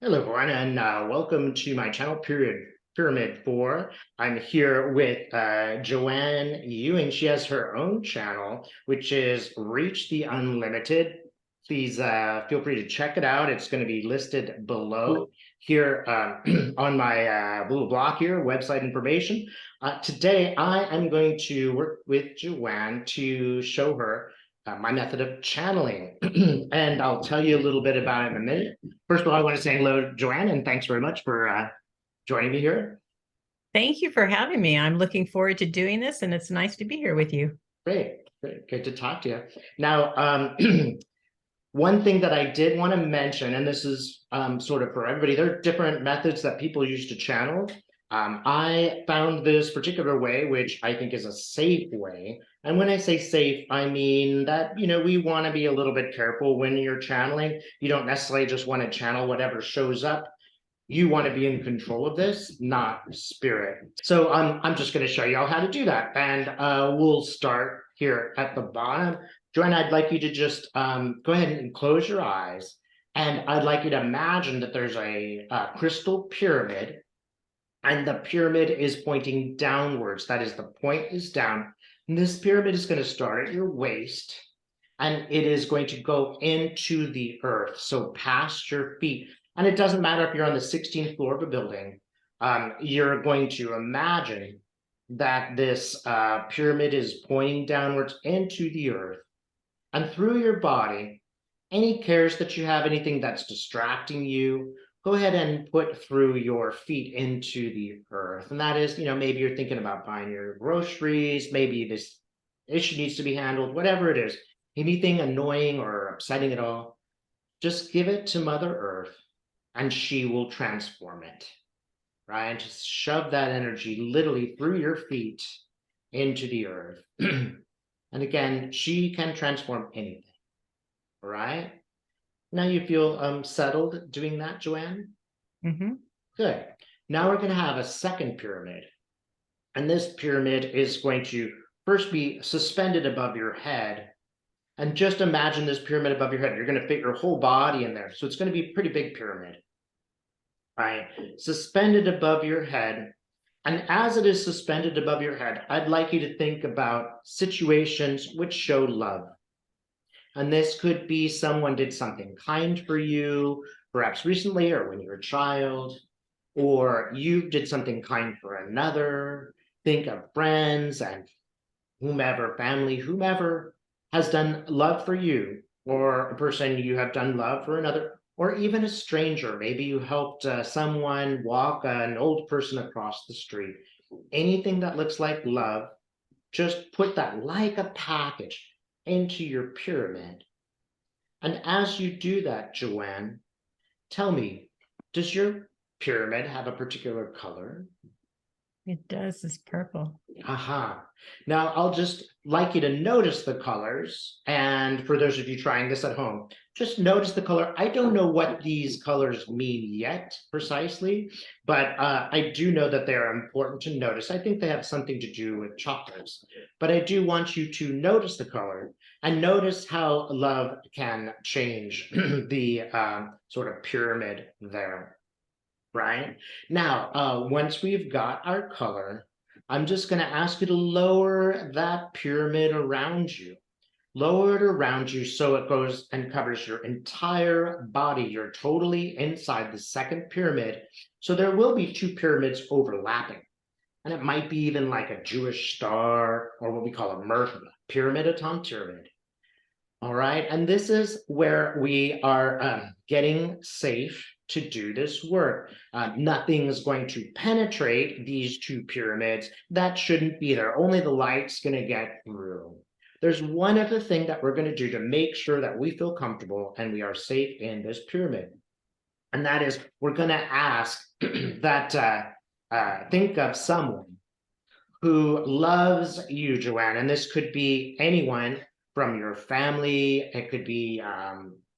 Hello, everyone, and welcome to my channel, Pyramid 4. I'm here with Joanne Yu, and she has her own channel, which is Reach the Unlimited. Please feel free to check it out. It's going to be listed below here on my blue block here, website information. Today, I am going to work with Joanne to show her my method of channeling, and I'll tell you a little bit about it in a minute. First of all, I want to say hello, Joanne, and thanks very much for joining me here. Thank you for having me. I'm looking forward to doing this, and it's nice to be here with you. Great, great, good to talk to you. Now, one thing that I did want to mention, and this is sort of for everybody, there are different methods that people use to channel. I found this particular way, which I think is a safe way. And when I say safe, I mean that, we want to be a little bit careful when you're channeling. You don't necessarily just want to channel whatever shows up. You want to be in control of this, not spirit. So I'm just going to show you all how to do that. And we'll start here at the bottom. Joanne, I'd like you to just go ahead and close your eyes. And I'd like you to imagine that there's a crystal pyramid, and the pyramid is pointing downwards. That is, the point is down. And this pyramid is going to start at your waist, and it is going to go into the earth, so past your feet. And it doesn't matter if you're on the 16th floor of a building, you're going to imagine that this pyramid is pointing downwards into the earth. And through your body, any cares that you have, anything that's distracting you, go ahead and put through your feet into the earth. And that is, maybe you're thinking about buying your groceries, maybe this issue needs to be handled, whatever it is, anything annoying or upsetting at all, just give it to Mother Earth and she will transform it, right? And just shove that energy literally through your feet into the earth. And again, she can transform anything, right? Now you feel settled doing that, Joanne? Hmm. Good. Now we're going to have a second pyramid. And this pyramid is going to first be suspended above your head. And just imagine this pyramid above your head. You're going to fit your whole body in there. So it's going to be a pretty big pyramid, right? Suspended above your head. And as it is suspended above your head, I'd like you to think about situations which show love. And this could be someone did something kind for you, perhaps recently or when you were a child, or you did something kind for another. Think of friends and whomever, family, whomever has done love for you, or a person you have done love for another, or even a stranger. Maybe you helped someone walk an old person across the street. Anything that looks like love, just put that like a package into your pyramid. And as you do that, Joanne, tell me, does your pyramid have a particular color? It does. It's purple. Aha. Now I'll just like you to notice the colors. And for those of you trying this at home, just notice the color. I don't know what these colors mean yet precisely, but I do know that they are important to notice. I think they have something to do with chakras, but I do want you to notice the color and notice how love can change the sort of pyramid there, right? Now, once we've got our color, I'm just going to ask you to lower that pyramid around you. Lower it around you so it goes and covers your entire body. You're totally inside the second pyramid. So there will be two pyramids overlapping. And it might be even like a Jewish star or what we call a Merkaba, pyramid upon pyramid. All right. And this is where we are getting safe to do this work. Nothing is going to penetrate these two pyramids. That shouldn't be there. Only the light's going to get through. There's one other thing that we're going to do to make sure that we feel comfortable and we are safe in this pyramid. And that is, we're going to ask that think of someone who loves you, Joanne. And this could be anyone from your family. It could be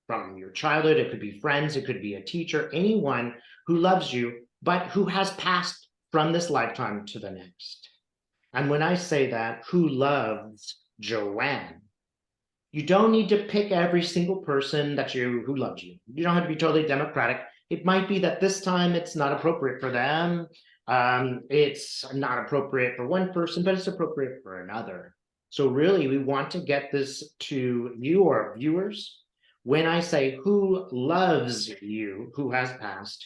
from your childhood. It could be friends. It could be a teacher, anyone who loves you, but who has passed from this lifetime to the next. And when I say that, who loves Joanne, you don't need to pick every single person who loves you. You don't have to be totally democratic. It might be that this time it's not appropriate for them. It's not appropriate for one person, but it's appropriate for another. So really, we want to get this to you, our viewers. When I say who loves you, who has passed,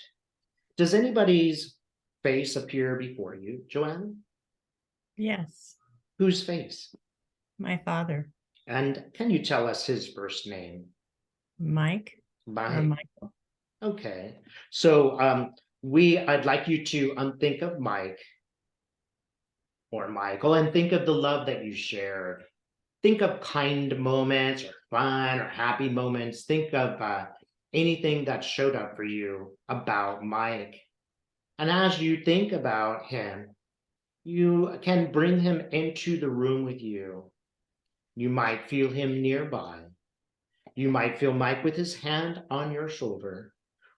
does anybody's face appear before you, Joanne? Yes, Whose face? my father, And can you tell us his first name? Mike or Mike. Michael. Okay. So I'd like you to think of Mike or Michael and think of the love that you shared. Think of kind moments or fun or happy moments. Think of anything that showed up for you about Mike. And as you think about him, you can bring him into the room with you. You might feel him nearby. You might feel Mike with his hand on your shoulder,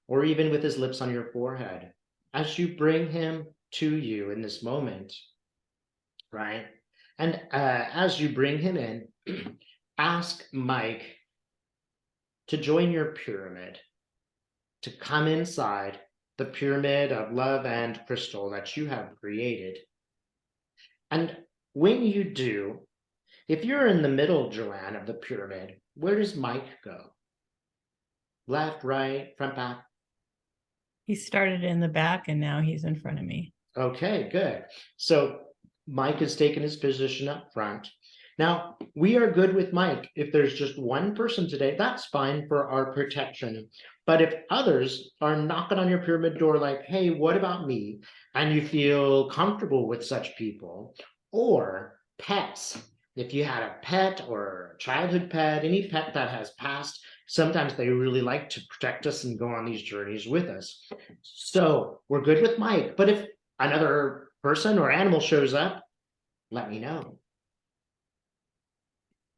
or even with his lips on your forehead, as you bring him to you in this moment, right? And as you bring him in, ask Mike to join your pyramid, to come inside the pyramid of love and crystal that you have created. And when you do, if you're in the middle, Joanne, of the pyramid, where does Mike go? Left, right, front, back? He started in the back and now he's in front of me. Okay, good. So Mike has taken his position up front. Now, we are good with Mike. If there's just one person today, that's fine for our protection. But if others are knocking on your pyramid door like, hey, what about me? And you feel comfortable with such people, or pets. If you had a pet or a childhood pet, any pet that has passed, sometimes they really like to protect us and go on these journeys with us. So we're good with Mike. But if another person or animal shows up, let me know.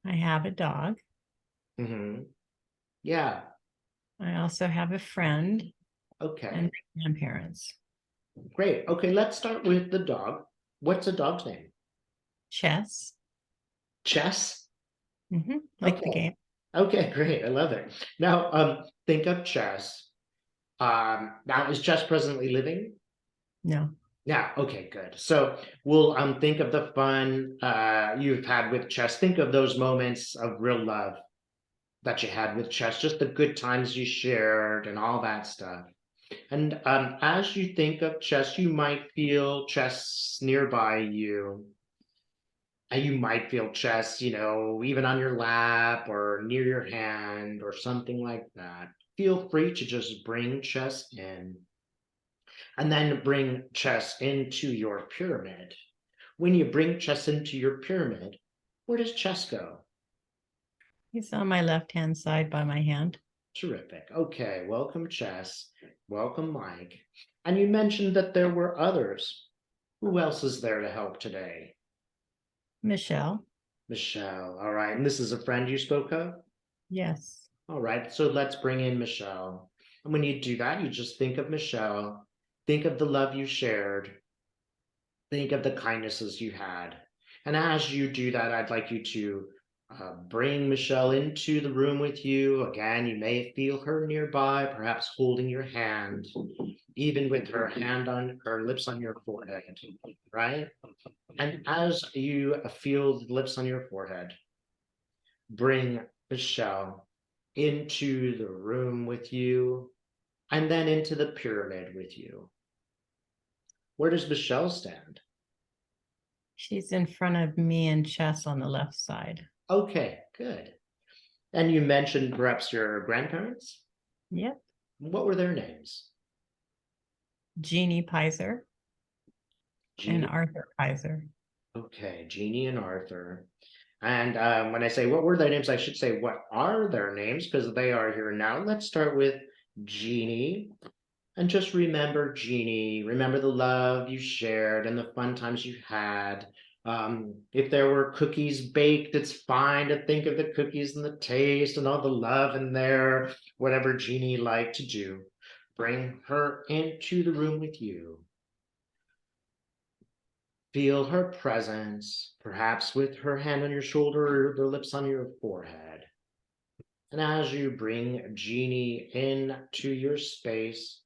I have a dog. Yeah. I also have a friend Okay. and grandparents. Great. Okay, let's start with the dog. What's the dog's name? Chess. Chess? Like the Okay. game. Okay, great. I love it. Now, think of Chess. Now is Chess presently living? No. Yeah, okay, good. So we'll think of the fun you've had with Chess. Think of those moments of real love that you had with Chess, just the good times you shared and all that stuff. And as you think of Chess, you might feel Chess nearby you. And you might feel Chess, even on your lap or near your hand or something like that. Feel free to just bring Chess in and then bring Chess into your pyramid. When you bring Chess into your pyramid, where does Chess go? He's on my left-hand side by my hand. Terrific. Okay, welcome, Chess. Welcome, Mike. And you mentioned that there were others. Who else is there to help today? Michelle. Michelle. All right. And this is a friend you spoke of? Yes. All right. So let's bring in Michelle. And when you do that, you just think of Michelle, think of the love you shared, think of the kindnesses you had. And as you do that, I'd like you to bring Michelle into the room with you. Again, you may feel her nearby, perhaps holding your hand, even with her hand on her lips on your forehead, right? And as you feel the lips on your forehead, bring Michelle into the room with you and then into the pyramid with you. Where does Michelle stand? She's in front of me and Chess on the left side. Okay, good. And you mentioned perhaps your grandparents? Yep. What were their names? Jeannie Pizer and Jeannie. Arthur Pizer. Okay, Jeannie and Arthur. And when I say what were their names, I should say what are their names because they are here now. Let's start with Jeannie. And just remember Jeannie, remember the love you shared and the fun times you had. If there were cookies baked, it's fine to think of the cookies and the taste and all the love in there, whatever Jeannie liked to do. Bring her into the room with you. Feel her presence, perhaps with her hand on your shoulder or the lips on your forehead. And as you bring Jeannie into your space,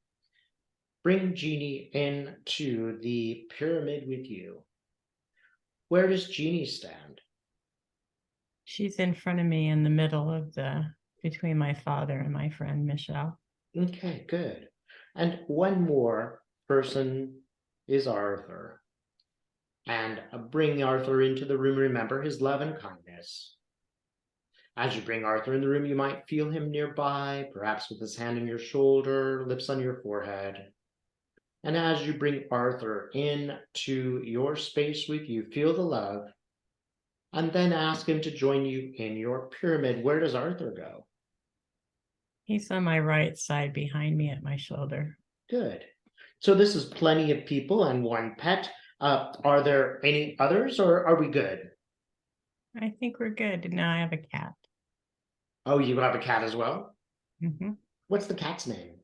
bring Jeannie into the pyramid with you. Where does Jeannie stand? She's in front of me in the middle of between my father and my friend Michelle. Okay, good. And one more person is Arthur. And bring Arthur into the room. Remember his love and kindness. As you bring Arthur in the room, you might feel him nearby, perhaps with his hand on your shoulder, lips on your forehead. And as you bring Arthur into your space with you, feel the love, and then ask him to join you in your pyramid. Where does Arthur go? He's on my right side behind me at my shoulder. Good. So this is plenty of people and one pet. Are there any others, or are we good? I think we're good. Now I have a cat. Oh, you have a cat as well? Mm-hmm. What's the cat's name?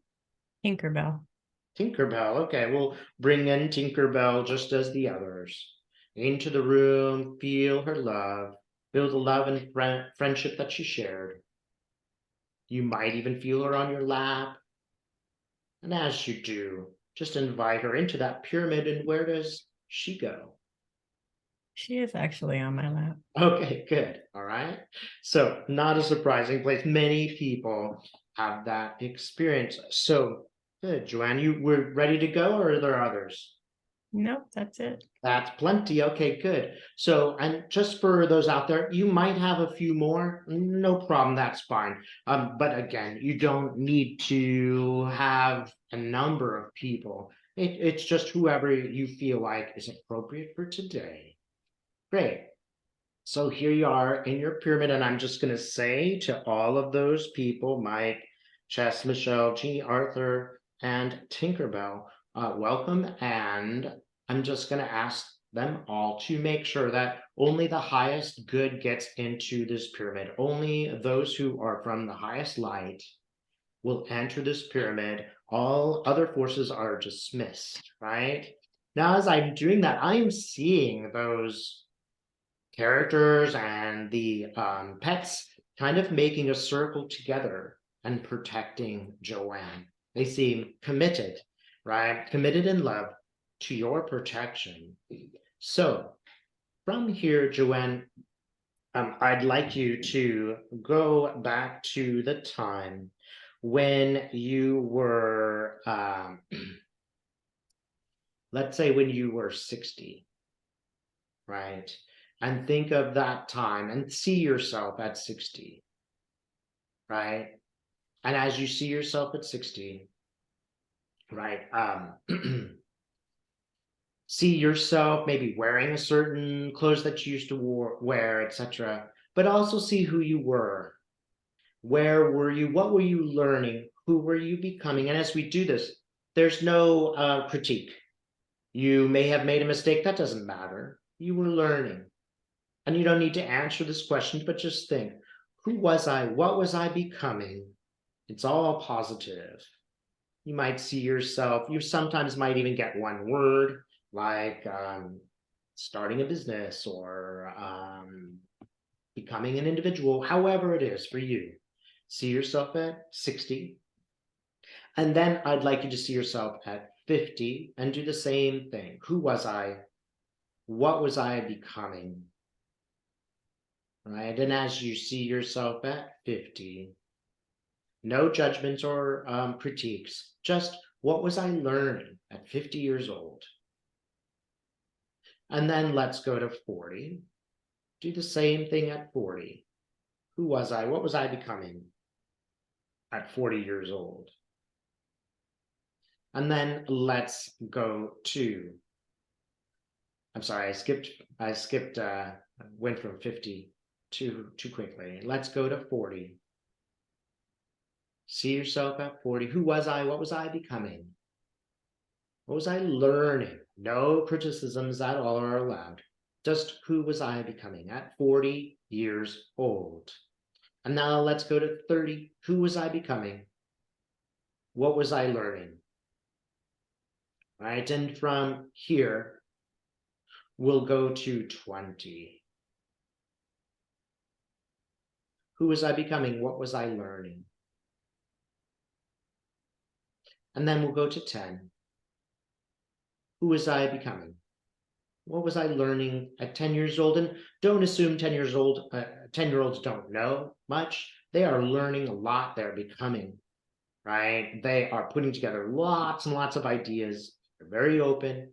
Tinkerbell. Tinkerbell. Okay, we'll bring in Tinkerbell just as the others. Into the room, feel her love, feel the love and friendship that she shared. You might even feel her on your lap. And as you do, just invite her into that pyramid. And where does she go? She is actually on my lap. Okay, good. All right. So, not a surprising place. Many people have that experience. So, good. Joanne, you were ready to go, or are there others? Nope, that's it. That's plenty. Okay, good. So, and just for those out there, you might have a few more. No problem. That's fine. But again, you don't need to have a number of people. It's just whoever you feel like is appropriate for today. Great. So here you are in your pyramid, and I'm just going to say to all of those people, Mike, Chess, Michelle, Jeannie, Arthur, and Tinkerbell, welcome. And I'm just going to ask them all to make sure that only the highest good gets into this pyramid. Only those who are from the highest light will enter this pyramid. All other forces are dismissed, right? Now, as I'm doing that, I'm seeing those characters and the pets kind of making a circle together and protecting Joanne. They seem committed, right? Committed in love to your protection. So from here, Joanne, I'd like you to go back to the time when you were, let's say when you were 60, right? And think of that time and see yourself at 60, right? And as you see yourself at 60, right? See yourself maybe wearing a certain clothes that you used to wear, etc. But also see who you were. Where were you? What were you learning? Who were you becoming? And as we do this, there's no critique. You may have made a mistake. That doesn't matter. You were learning. And you don't need to answer this question, but just think, who was I? What was I becoming? It's all positive. You might see yourself, you sometimes might even get one word like starting a business or becoming an individual, however it is for you. See yourself at 60. And then I'd like you to see yourself at 50 and do the same thing. Who was I? What was I becoming? Right? And as you see yourself at 50, no judgments or critiques, just what was I learning at 50 years old? And then let's go to 40. Do the same thing at 40. Who was I? What was I becoming at 40 years old? And then let's go to, I'm sorry, went from 50 too quickly. Let's go to 40. See yourself at 40. Who was I? What was I becoming? What was I learning? No criticisms at all are allowed. Just who was I becoming at 40 years old? And now let's go to 30. Who was I becoming? What was I learning? Right, and from here, we'll go to 20. Who was I becoming? What was I learning? And then we'll go to 10. Who was I becoming? What was I learning at 10 years old? And don't assume 10-year-olds don't know much. They are learning a lot. They're becoming, right? They are putting together lots and lots of ideas. They're very open.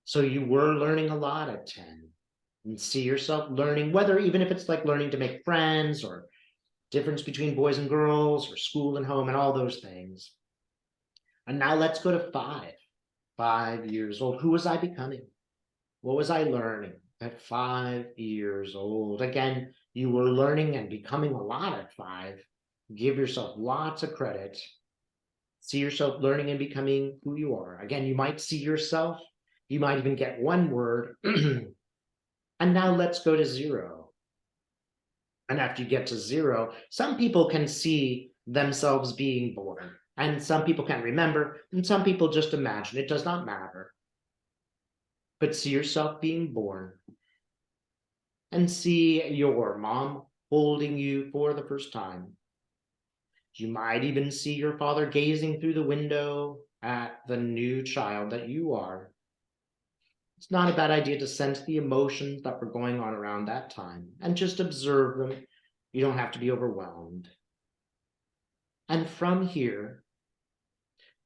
So you were learning a lot at 10, and see yourself learning, whether even if it's like learning to make friends or difference between boys and girls or school and home and all those things. And now let's go to 5 years old. Who was I becoming? What was I learning at 5 years old? Again, you were learning and becoming a lot at 5. Give yourself lots of credit. See yourself learning and becoming who you are. Again, you might see yourself. You might even get one word. And now let's go to 0. And after you get to 0, some people can see themselves being born. And some people can remember. And some people just imagine. It does not matter. But see yourself being born, and see your mom holding you for the first time. You might even see your father gazing through the window at the new child that you are. It's not a bad idea to sense the emotions that were going on around that time and just observe them. You don't have to be overwhelmed. And from here,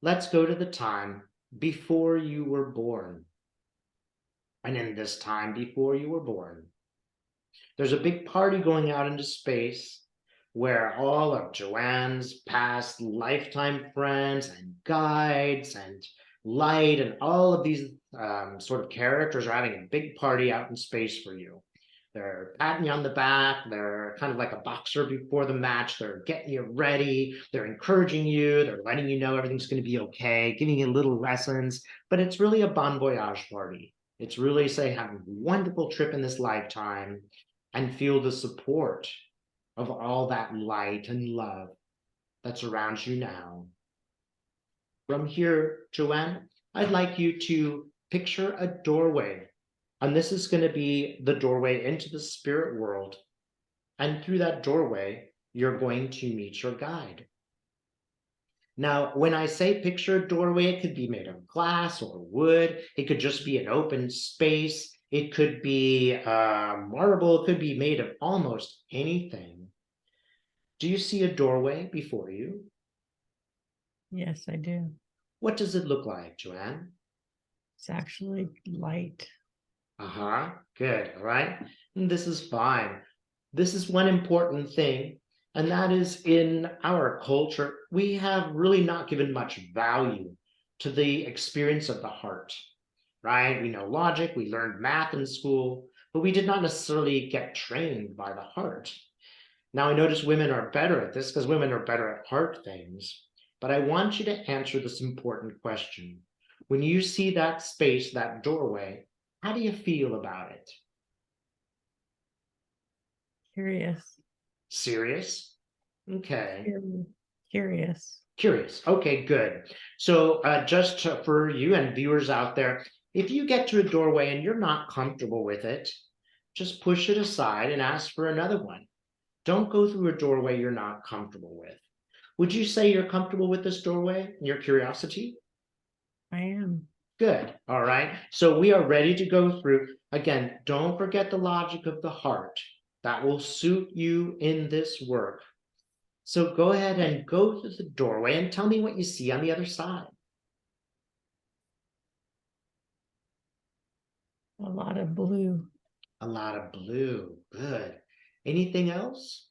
let's go to the time before you were born. And in this time before you were born, there's a big party going out into space where all of Joanne's past lifetime friends and guides and light and all of these sort of characters are having a big party out in space for you. They're patting you on the back. They're kind of like a boxer before the match. They're getting you ready. They're encouraging you. They're letting you know everything's going to be okay, giving you little lessons. But it's really a bon voyage party. It's really say, have a wonderful trip in this lifetime and feel the support of all that light and love that surrounds you now. From here, Joanne, I'd like you to picture a doorway. And this is going to be the doorway into the spirit world. And through that doorway, you're going to meet your guide. Now, when I say picture a doorway, it could be made of glass or wood. It could just be an open space. It could be marble. It could be made of almost anything. Do you see a doorway before you? Yes, I do. What does it look like, Joanne? It's actually light. Good. All right. And this is fine. This is one important thing, and that is in our culture, we have really not given much value to the experience of the heart, right? We know logic, we learned math in school, but we did not necessarily get trained by the heart. Now, I notice women are better at this because women are better at heart things, but I want you to answer this important question. When you see that space, that doorway, how do you feel about it? Curious. Serious? Okay. Curious. Curious. Okay, good. So for you and viewers out there, if you get to a doorway and you're not comfortable with it, just push it aside and ask for another one. Don't go through a doorway you're not comfortable with. Would you say you're comfortable with this doorway and your curiosity? I am. Good. All right. So we are ready to go through. Again, don't forget the logic of the heart. That will suit you in this work. So go ahead and go through the doorway and tell me what you see on the other side. A lot of blue. A lot of blue. Good. Anything else?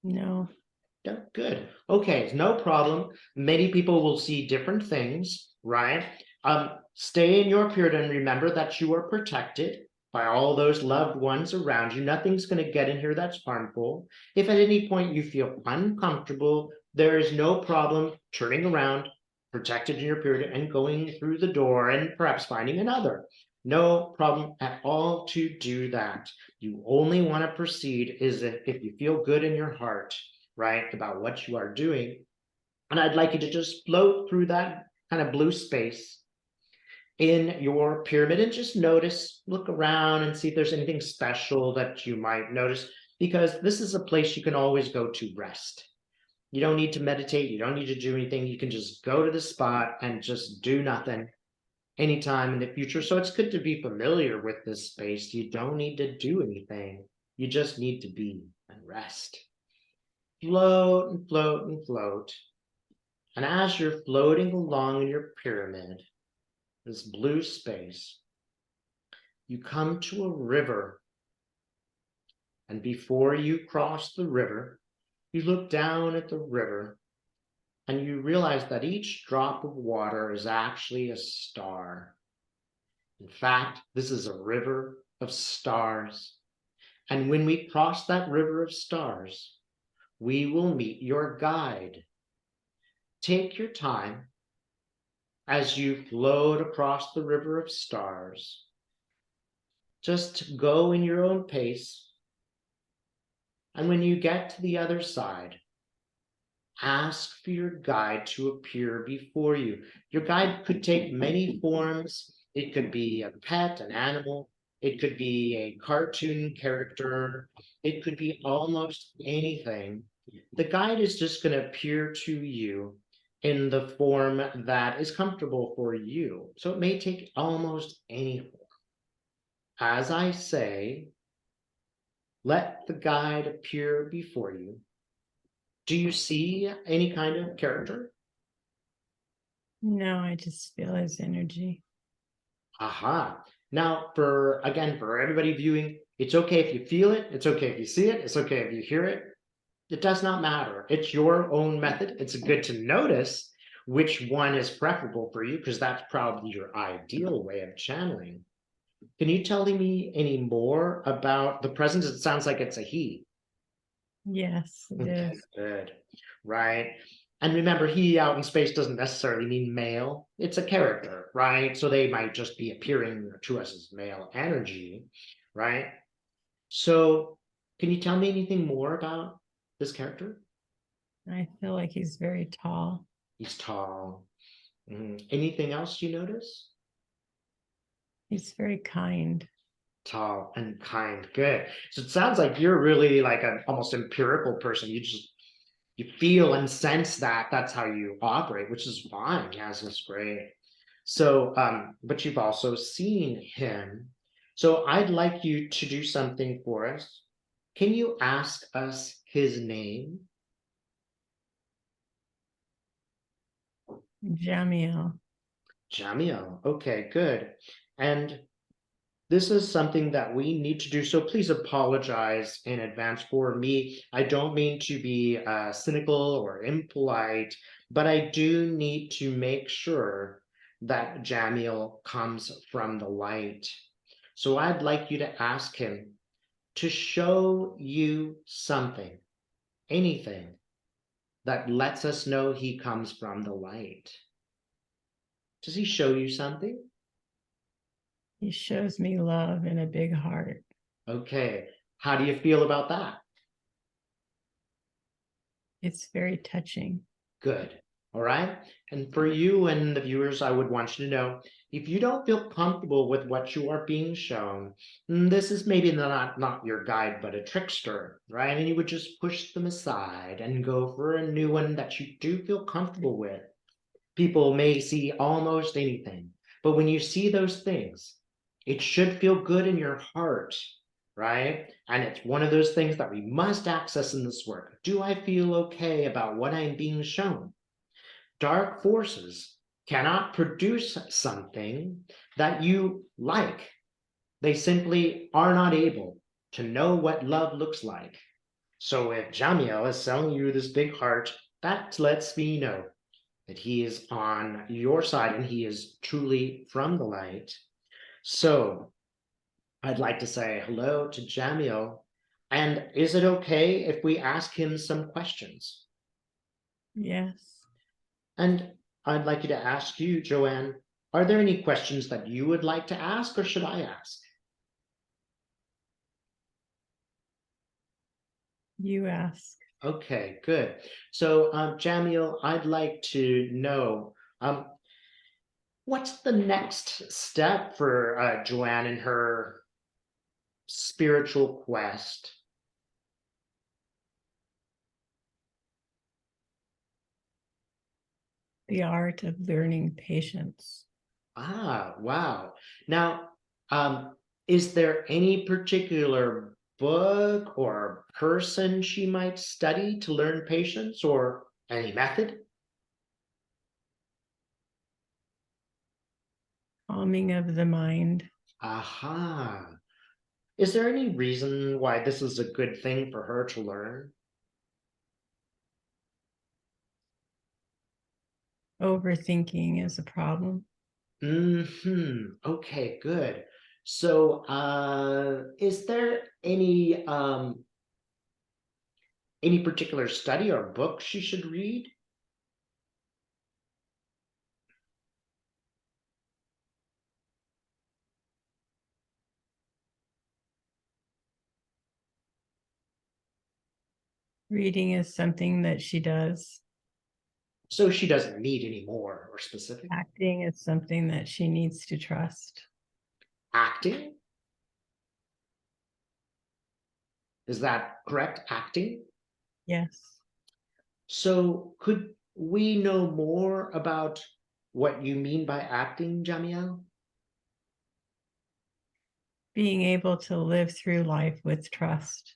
No. Yeah, good. Okay, no problem. Many people will see different things, right? Stay in your period and remember that you are protected by all those loved ones around you. Nothing's going to get in here that's harmful. If at any point you feel uncomfortable, there is no problem turning around, protected in your period, and going through the door and perhaps finding another. No problem at all to do that. You only want to proceed is if you feel good in your heart, right, about what you are doing. And I'd like you to just float through that kind of blue space in your pyramid and just notice, look around and see if there's anything special that you might notice, because this is a place you can always go to rest. You don't need to meditate. You don't need to do anything. You can just go to the spot and just do nothing anytime in the future. So it's good to be familiar with this space. You don't need to do anything. You just need to be and rest. Float and float and float. And as you're floating along in your pyramid, this blue space, you come to a river. And before you cross the river, you look down at the river and you realize that each drop of water is actually a star. In fact, this is a river of stars. And when we cross that river of stars, we will meet your guide. Take your time as you float across the river of stars. Just go in your own pace. And when you get to the other side, ask for your guide to appear before you. Your guide could take many forms. It could be a pet, an animal. It could be a cartoon character. It could be almost anything. The guide is just going to appear to you in the form that is comfortable for you. So it may take almost any form. As I say, let the guide appear before you. Do you see any kind of character? No, I just feel his energy. Aha. Now, for everybody viewing, it's okay if you feel it. It's okay if you see it. It's okay if you hear it. It does not matter. It's your own method. It's good to notice which one is preferable for you because that's probably your ideal way of channeling. Can you tell me any more about the presence? It sounds like it's a he. Yes, it Okay, is. good. Right. And remember, he out in space doesn't necessarily mean male. It's a character, right? So they might just be appearing to us as male energy, right? So can you tell me anything more about this character? I feel like he's very tall. He's tall. Anything else you notice? He's very kind. Tall and kind. Good. So it sounds like you're really like an almost empirical person. You feel and sense that that's how you operate, which is fine. Yes, that's great. So, but you've also seen him. So I'd like you to do something for us. Can you ask us his name? Jamiel. Jamiel. Okay, good. And this is something that we need to do. So please apologize in advance for me. I don't mean to be cynical or impolite, but I do need to make sure that Jamiel comes from the light. So I'd like you to ask him to show you something, anything that lets us know he comes from the light. Does he show you something? He shows me love and a big heart. Okay. How do you feel about that? It's very touching. Good. All right. And for you and the viewers, I would want you to know if you don't feel comfortable with what you are being shown, this is maybe not your guide, but a trickster, right? And you would just push them aside and go for a new one that you do feel comfortable with. People may see almost anything, but when you see those things, it should feel good in your heart, right? And it's one of those things that we must access in this work. Do I feel okay about what I'm being shown? Dark forces cannot produce something that you like. They simply are not able to know what love looks like. So if Jamiel is selling you this big heart, that lets me know that he is on your side and he is truly from the light. So I'd like to say hello to Jamiel. And is it okay if we ask him some questions? Yes. And I'd like you to ask you, Joanne, are there any questions that you would like to ask or should I ask? You ask. Okay, good. So Jamiel, I'd like to know what's the next step for Joanne in her spiritual quest? The art of learning patience. Ah, wow. Now, is there any particular book or person she might study to learn patience or any method? Calming of the mind. Aha. Is there any reason why this is a good thing for her to learn? Overthinking is a problem. Okay, good. So, is there any particular study or book she should read? Reading is something that she does. So she doesn't need any more or specific. Acting is something that she needs to trust. Acting? Is that correct? Acting? Yes. So could we know more about what you mean by acting, Jamiel? Being able to live through life with trust.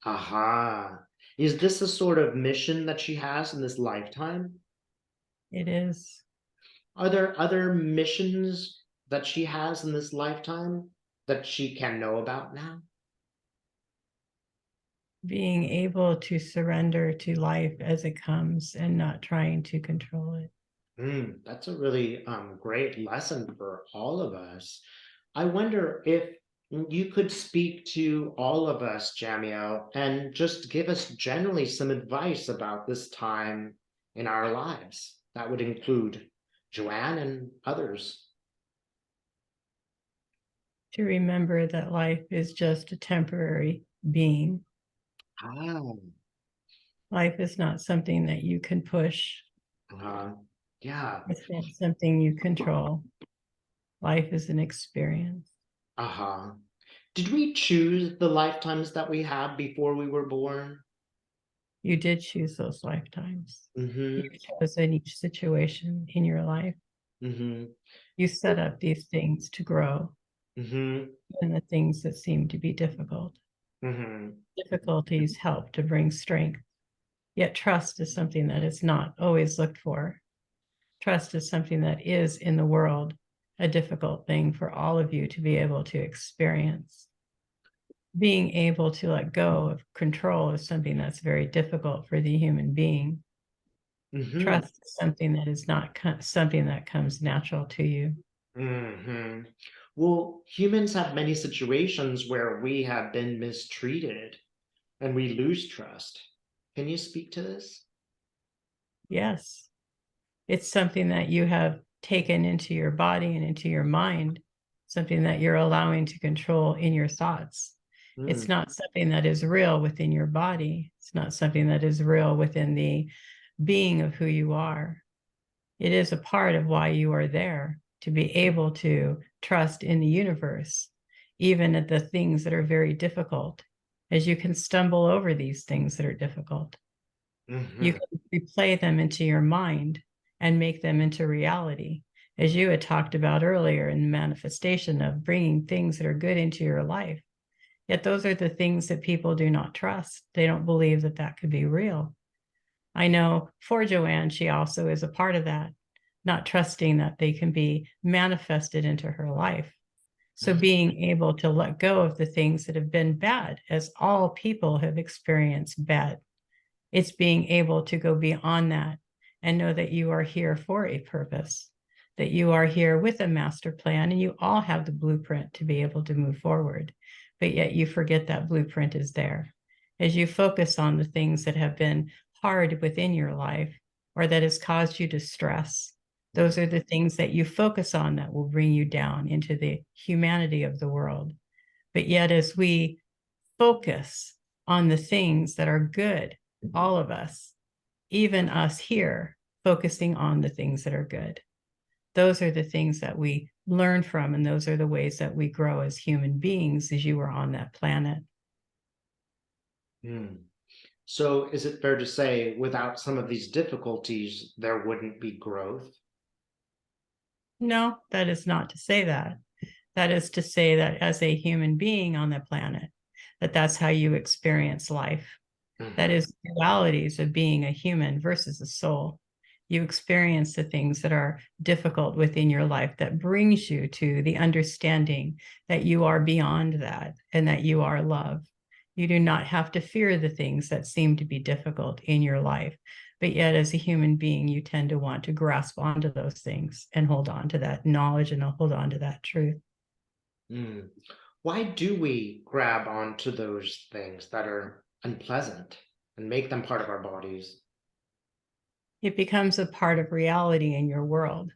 Aha. Is this a sort of mission that she has in this lifetime? It is Are there other missions that she has in this lifetime that she can know about now? being able to surrender to life as it comes and not trying to control it. That's a really great lesson for all of us. I wonder if you could speak to all of us, Jamiel, and just give us generally some advice about this time in our lives. That would include Joanne and others. To remember that life is just a temporary being. Ah, Life is not something that you can push. uh, yeah. It's not something you control. Life is an experience. Uh-huh. Did we choose the lifetimes that we had before we were born? You did choose those lifetimes. Mm-hmm. You've chosen each situation in your life. Mm-hmm. You set up these things to grow, Mm-hmm. and the things that seem to be difficult. Mm-hmm. Difficulties help to bring strength. Yet trust is something that is not always looked for. Trust is something that is in the world a difficult thing for all of you to be able to experience. Being able to let go of control is something that's very difficult for the human being. Mm-hmm. Trust is something that is not something that comes natural to you. Mm-hmm. Well, humans have many situations where we have been mistreated and we lose trust. Can you speak to this? Yes, it's something that you have taken into your body and into your mind, something that you're allowing to control in your thoughts. It's Mm. not something that is real within your body. It's not something that is real within the being of who you are. It is a part of why you are there, to be able to trust in the universe, even at the things that are very difficult, as you can stumble over these things that are difficult. You Mm-hmm. can replay them into your mind and make them into reality. As you had talked about earlier in the manifestation of bringing things that are good into your life. Yet those are the things that people do not trust. They don't believe that that could be real. I know for Joanne, she also is a part of that, not trusting that they can be manifested into her life. So being able to let go of the things that have been bad, as all people have experienced bad, it's being able to go beyond that and know that you are here for a purpose, that you are here with a master plan, and you all have the blueprint to be able to move forward. But yet you forget that blueprint is there. As you focus on the things that have been hard within your life or that has caused you distress, those are the things that you focus on that will bring you down into the humanity of the world. But yet, as we focus on the things that are good, all of us, even us here, focusing on the things that are good. Those are the things that we learn from, and those are the ways that we grow as human beings as you are on that planet. Mm. So is it fair to say without some of these difficulties, there wouldn't be growth? No, that is not to say that. That is to say that as a human being on the planet, that's how you experience life. That Mhm. is dualities of being a human versus a soul. You experience the things that are difficult within your life that brings you to the understanding that you are beyond that and that you are love. You do not have to fear the things that seem to be difficult in your life. But yet, as a human being, you tend to want to grasp onto those things and hold on to that knowledge and hold on to that truth. Mm. Why do we grab onto those things that are unpleasant and make them part of our bodies? It becomes a part of reality in your world.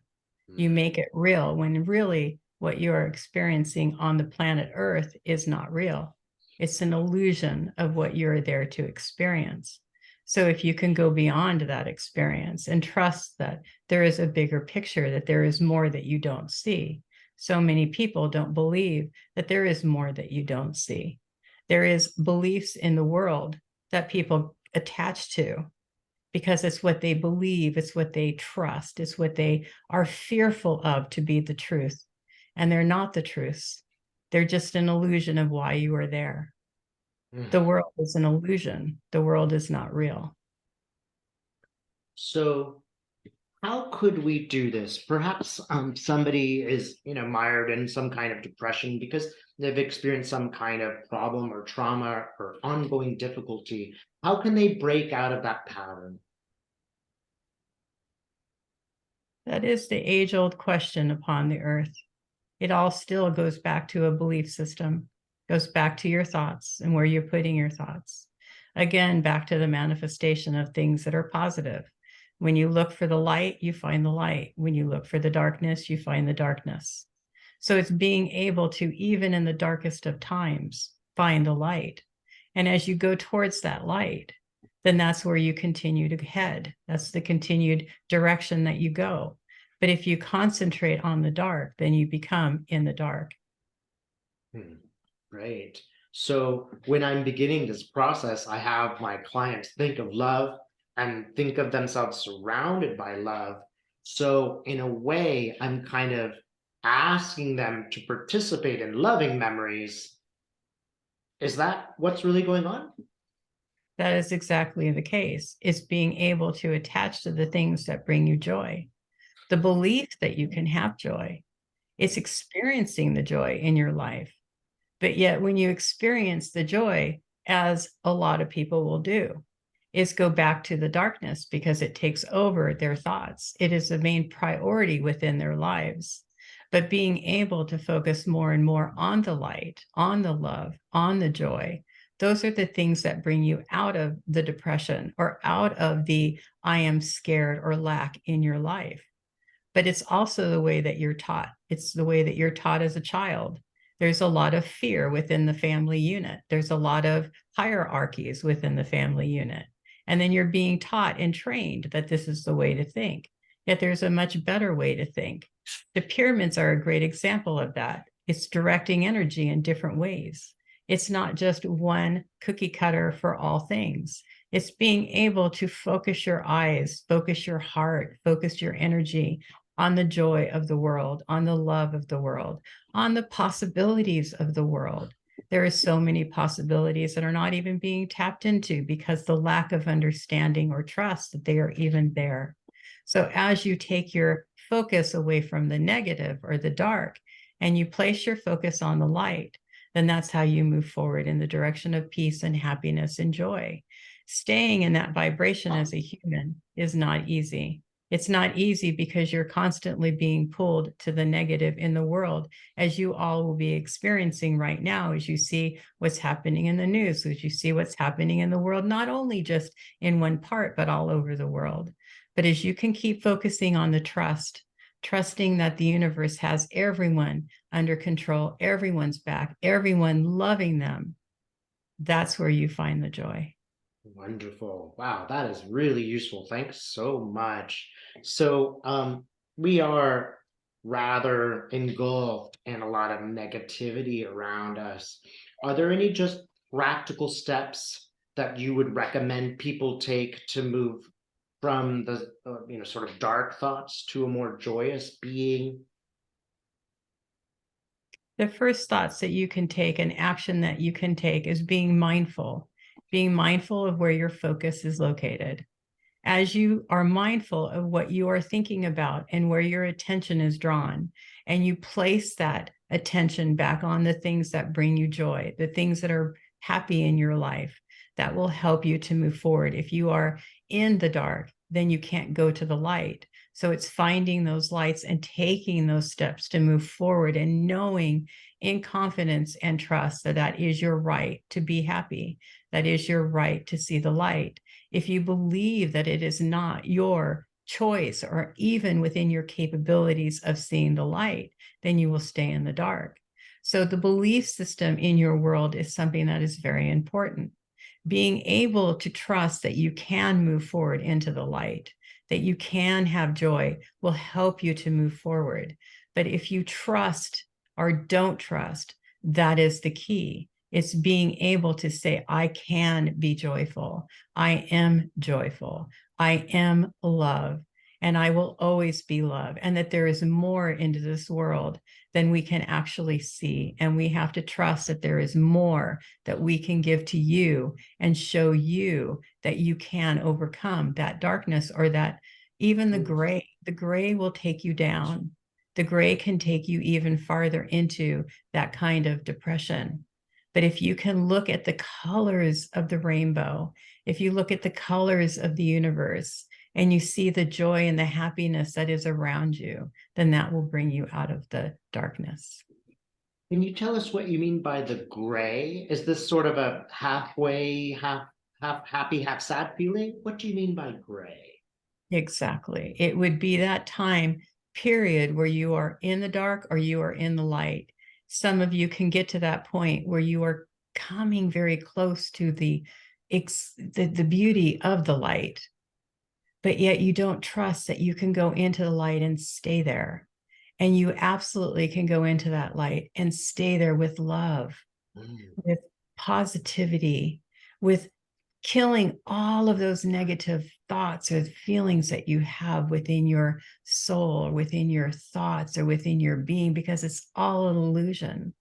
You Mm. make it real when really what you are experiencing on the planet Earth is not real. It's an illusion of what you're there to experience. So if you can go beyond that experience and trust that there is a bigger picture, that there is more that you don't see. So many people don't believe that there is more that you don't see. There is beliefs in the world that people attach to because it's what they believe, it's what they trust, it's what they are fearful of to be the truth. And they're not the truth. They're just an illusion of why you are there. Mm. The world is an illusion. The world is not real. So how could we do this? Perhaps somebody is, mired in some kind of depression because they've experienced some kind of problem or trauma or ongoing difficulty. How can they break out of that pattern? That is the age old question upon the earth. It all still goes back to a belief system, goes back to your thoughts and where you're putting your thoughts. Again, back to the manifestation of things that are positive. When you look for the light, you find the light. When you look for the darkness, you find the darkness. So it's being able to, even in the darkest of times, find the light. And as you go towards that light, then that's where you continue to head. That's the continued direction that you go. But if you concentrate on the dark, then you become in the dark. Hmm. Great. So when I'm beginning this process, I have my clients think of love and think of themselves surrounded by love. So in a way, I'm kind of asking them to participate in loving memories. Is that what's really going on? That is exactly the case. It's being able to attach to the things that bring you joy, the belief that you can have joy. It's experiencing the joy in your life. But yet, when you experience the joy, as a lot of people will do, is go back to the darkness because it takes over their thoughts. It is the main priority within their lives. But being able to focus more and more on the light, on the love, on the joy, those are the things that bring you out of the depression or out of the I am scared or lack in your life. But it's also the way that you're taught. It's the way that you're taught as a child. There's a lot of fear within the family unit. There's a lot of hierarchies within the family unit. And then you're being taught and trained that this is the way to think. Yet there's a much better way to think. The pyramids are a great example of that. It's directing energy in different ways. It's not just one cookie cutter for all things. It's being able to focus your eyes, focus your heart, focus your energy on the joy of the world, on the love of the world, on the possibilities of the world. There are so many possibilities that are not even being tapped into because the lack of understanding or trust that they are even there. So as you take your focus away from the negative or the dark and you place your focus on the light, then that's how you move forward in the direction of peace and happiness and joy. Staying in that vibration as a human is not easy. It's not easy because you're constantly being pulled to the negative in the world, as you all will be experiencing right now, as you see what's happening in the news, as you see what's happening in the world, not only just in one part, but all over the world. But as you can keep focusing on the trust, trusting that the universe has everyone under control, everyone's back, everyone loving them, that's where you find the joy. Wonderful. Wow, that is really useful. Thanks so much. So, we are rather engulfed in a lot of negativity around us. Are there any just practical steps that you would recommend people take to move from the sort of dark thoughts to a more joyous being? The first thoughts that you can take, an action that you can take, is being mindful of where your focus is located. As you are mindful of what you are thinking about and where your attention is drawn, and you place that attention back on the things that bring you joy, the things that are happy in your life, that will help you to move forward. If you are in the dark, then you can't go to the light. So it's finding those lights and taking those steps to move forward, and knowing in confidence and trust that that is your right to be happy. That is your right to see the light. If you believe that it is not your choice or even within your capabilities of seeing the light, then you will stay in the dark. So the belief system in your world is something that is very important. Being able to trust that you can move forward into the light, that you can have joy, will help you to move forward. But if you trust or don't trust, that is the key. It's being able to say, I can be joyful. I am joyful. I am love. And I will always be love. And that there is more into this world than we can actually see. And we have to trust that there is more that we can give to you and show you that you can overcome that darkness, or that even the gray. The gray will take you down. The gray can take you even farther into that kind of depression. But if you can look at the colors of the rainbow, if you look at the colors of the universe, and you see the joy and the happiness that is around you, then that will bring you out of the darkness. Can you tell us what you mean by the gray? Is this sort of a halfway, half happy, half sad feeling? What do you mean by gray? Exactly. It would be that time period where you are in the dark or you are in the light. Some of you can get to that point where you are coming very close to the beauty of the light, but yet you don't trust that you can go into the light and stay there. And you absolutely can go into that light and stay there with love, with positivity, with killing all of those negative thoughts or feelings that you have within your soul, or within your thoughts, or within your being, because it's all an illusion.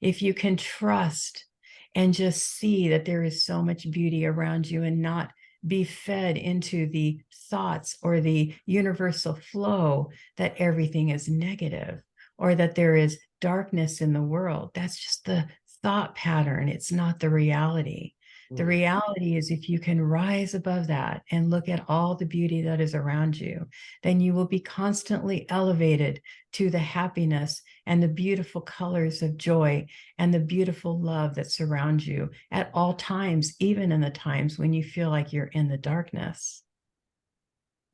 If you can trust and just see that there is so much beauty around you, and not be fed into the thoughts or the universal flow that everything is negative, or that there is darkness in the world. That's just the thought pattern. It's not the reality. The reality is, if you can rise above that and look at all the beauty that is around you, then you will be constantly elevated to the happiness and the beautiful colors of joy and the beautiful love that surrounds you at all times, even in the times when you feel like you're in the darkness.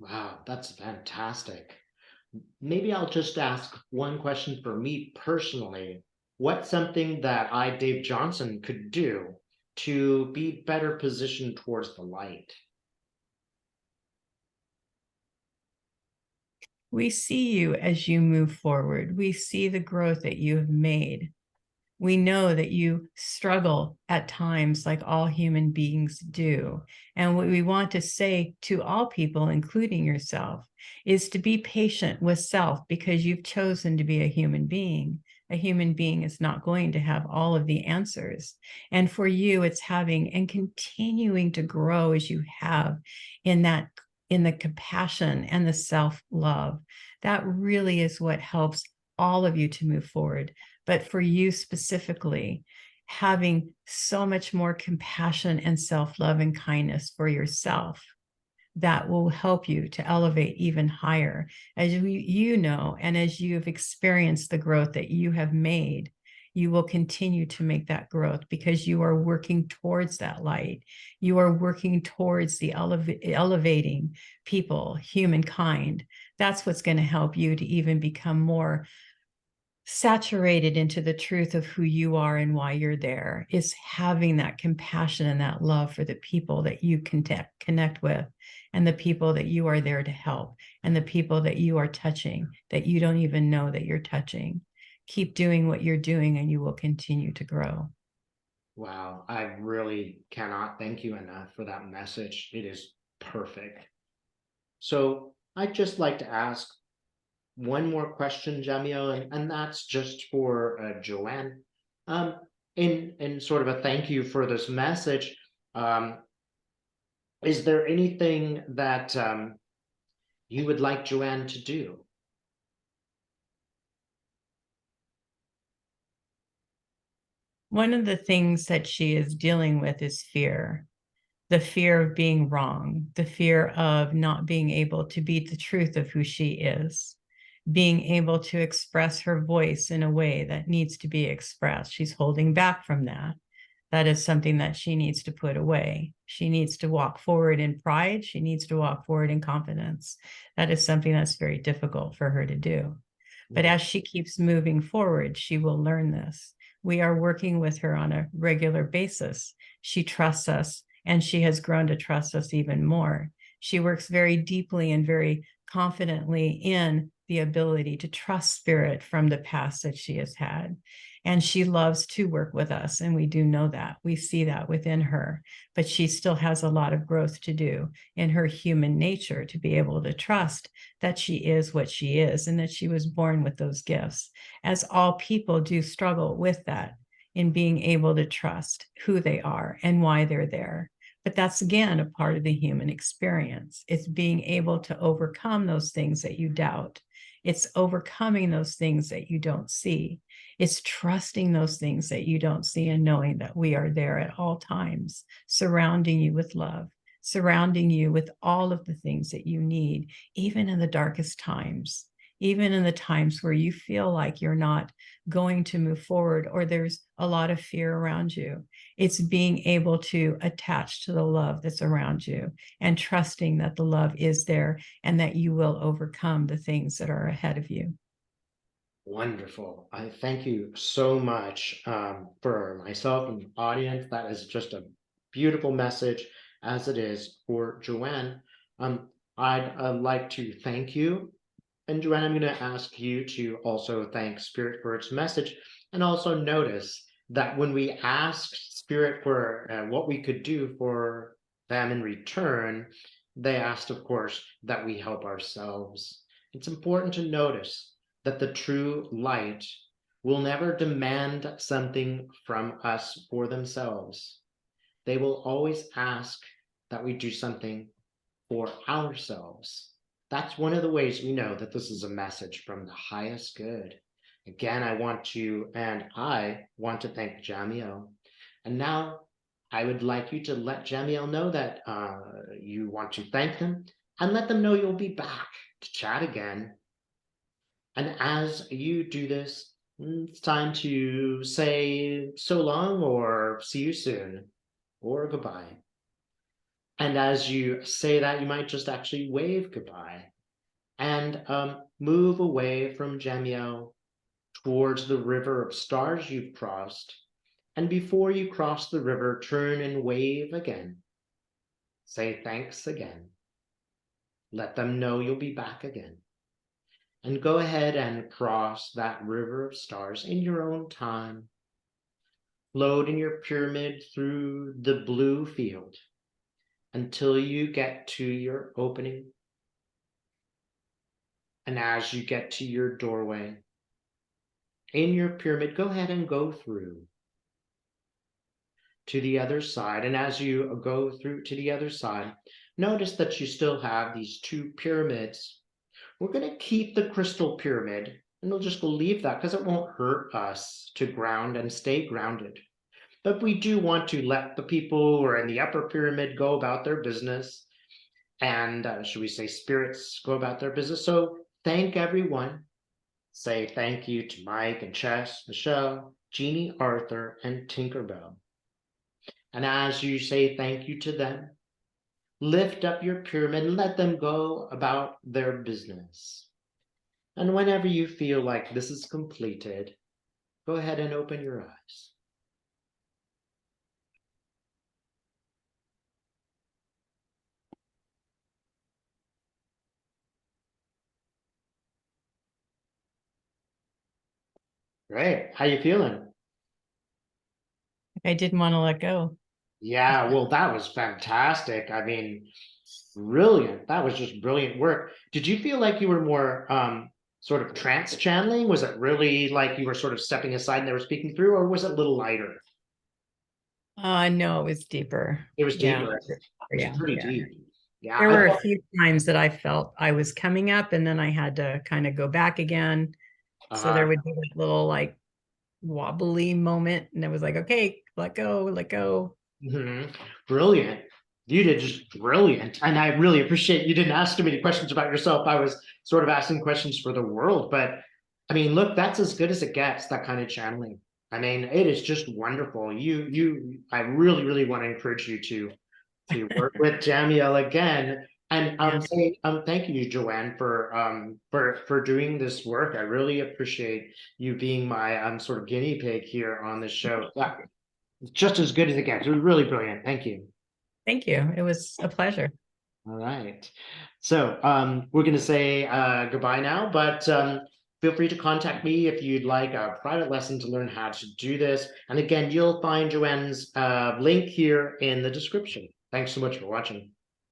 Wow, that's fantastic. Maybe I'll just ask one question for me personally. What's something that I, Dave Johnson, could do to be better positioned towards the light? We see you as you move forward. We see the growth that you have made. We know that you struggle at times, like all human beings do. And what we want to say to all people, including yourself, is to be patient with self, because you've chosen to be a human being. A human being is not going to have all of the answers. And for you, it's having and continuing to grow as you have in that, in the compassion and the self-love. That really is what helps all of you to move forward. But for you specifically, having so much more compassion and self-love and kindness for yourself, that will help you to elevate even higher. As you know, and as you have experienced the growth that you have made, you will continue to make that growth, because you are working towards that light. You are working towards the elevating people, humankind. That's what's going to help you to even become more saturated into the truth of who you are and why you're there, is having that compassion and that love for the people that you can connect with, and the people that you are there to help, and the people that you are touching that you don't even know that you're touching. Keep doing what you're doing, and you will continue to grow. Wow, I really cannot thank you enough for that message. It is perfect. So I'd just like to ask one more question, Jamiel, and that's just for Joanne. Um, in sort of a thank you for this message, um, is there anything that you would like Joanne to do? One of the things that she is dealing with is fear, the fear of being wrong, the fear of not being able to be the truth of who she is, being able to express her voice in a way that needs to be expressed. She's holding back from that. That is something that she needs to put away. She needs to walk forward in pride. She needs to walk forward in confidence. That is something that's very difficult for her to do. But Mm, as she keeps moving forward, she will learn this. We are working with her on a regular basis. She trusts us, and she has grown to trust us even more. She works very deeply and very confidently in the ability to trust spirit from the past that she has had. And she loves to work with us. And we do know that. We see that within her. But she still has a lot of growth to do in her human nature to be able to trust that she is what she is and that she was born with those gifts. As all people do struggle with that in being able to trust who they are and why they're there. But that's again a part of the human experience. It's being able to overcome those things that you doubt. It's overcoming those things that you don't see. It's trusting those things that you don't see and knowing that we are there at all times, surrounding you with love, surrounding you with all of the things that you need, even in the darkest times, even in the times where you feel like you're not going to move forward or there's a lot of fear around you. It's being able to attach to the love that's around you and trusting that the love is there and that you will overcome the things that are ahead of you. wonderful. I thank you so much for myself and the audience. That is just a beautiful message, as it is for Joanne. I'd like to thank you. And Joanne, I'm going to ask you to also thank Spirit for its message, and also notice that when we asked Spirit for what we could do for them in return, they asked, of course, that we help ourselves. It's important to notice that the true light will never demand something from us for themselves. They will always ask that we do something for ourselves. That's one of the ways we know that this is a message from the highest good. Again, I want to thank Jamiel. And now I would like you to let Jamiel know that you want to thank them and let them know you'll be back to chat again. And as you do this, it's time to say so long or see you soon or goodbye. And as you say that, you might just actually wave goodbye and move away from Jamiel towards the river of stars you've crossed. And before you cross the river, turn and wave again. Say thanks again. Let them know you'll be back again. And go ahead and cross that river of stars in your own time. Float in your pyramid through the blue field until you get to your opening. And as you get to your doorway, in your pyramid, go ahead and go through to the other side. And as you go through to the other side, notice that you still have these two pyramids. We're going to keep the crystal pyramid and we'll just leave that because it won't hurt us to ground and stay grounded. But we do want to let the people who are in the upper pyramid go about their business. And should we say spirits go about their business? So thank everyone. Say thank you to Mike and Chess, Michelle, Jeannie, Arthur, and Tinkerbell. And as you say thank you to them, lift up your pyramid and let them go about their business. And whenever you feel like this is completed, go ahead and open your eyes. Great. How you feeling? I didn't want to let go. Yeah, well, that was fantastic. I mean, brilliant. That was just brilliant work. Did you feel like you were more sort of trance channeling? Was it really like you were sort of stepping aside and they were speaking through, or was it a little lighter? No, it was deeper. It was Yeah. deeper. It was Yeah. pretty Yeah. deep. Yeah, There I were a thought, few times that I felt I was coming up and then I had to kind of go back again. So uh, there would be a little like wobbly moment. And it was like, okay, let go, let go. mhm. Brilliant. You did just brilliant. And I really appreciate you didn't ask too many questions about yourself. I was sort of asking questions for the world, but I mean, look, that's as good as it gets, that kind of channeling. I mean, it is just wonderful. I really, really want to encourage you to work with Jamiel again. And Yeah. say thank you, Joanne, for doing this work. I really appreciate you being my sort of guinea pig here on the show. Yeah, just as good as it gets. It was really brilliant. Thank you. Thank you. It was a pleasure. All right. So we're going to say goodbye now, but feel free to contact me if you'd like a private lesson to learn how to do this. And again, you'll find Joanne's link here in the description. Thanks so much for watching.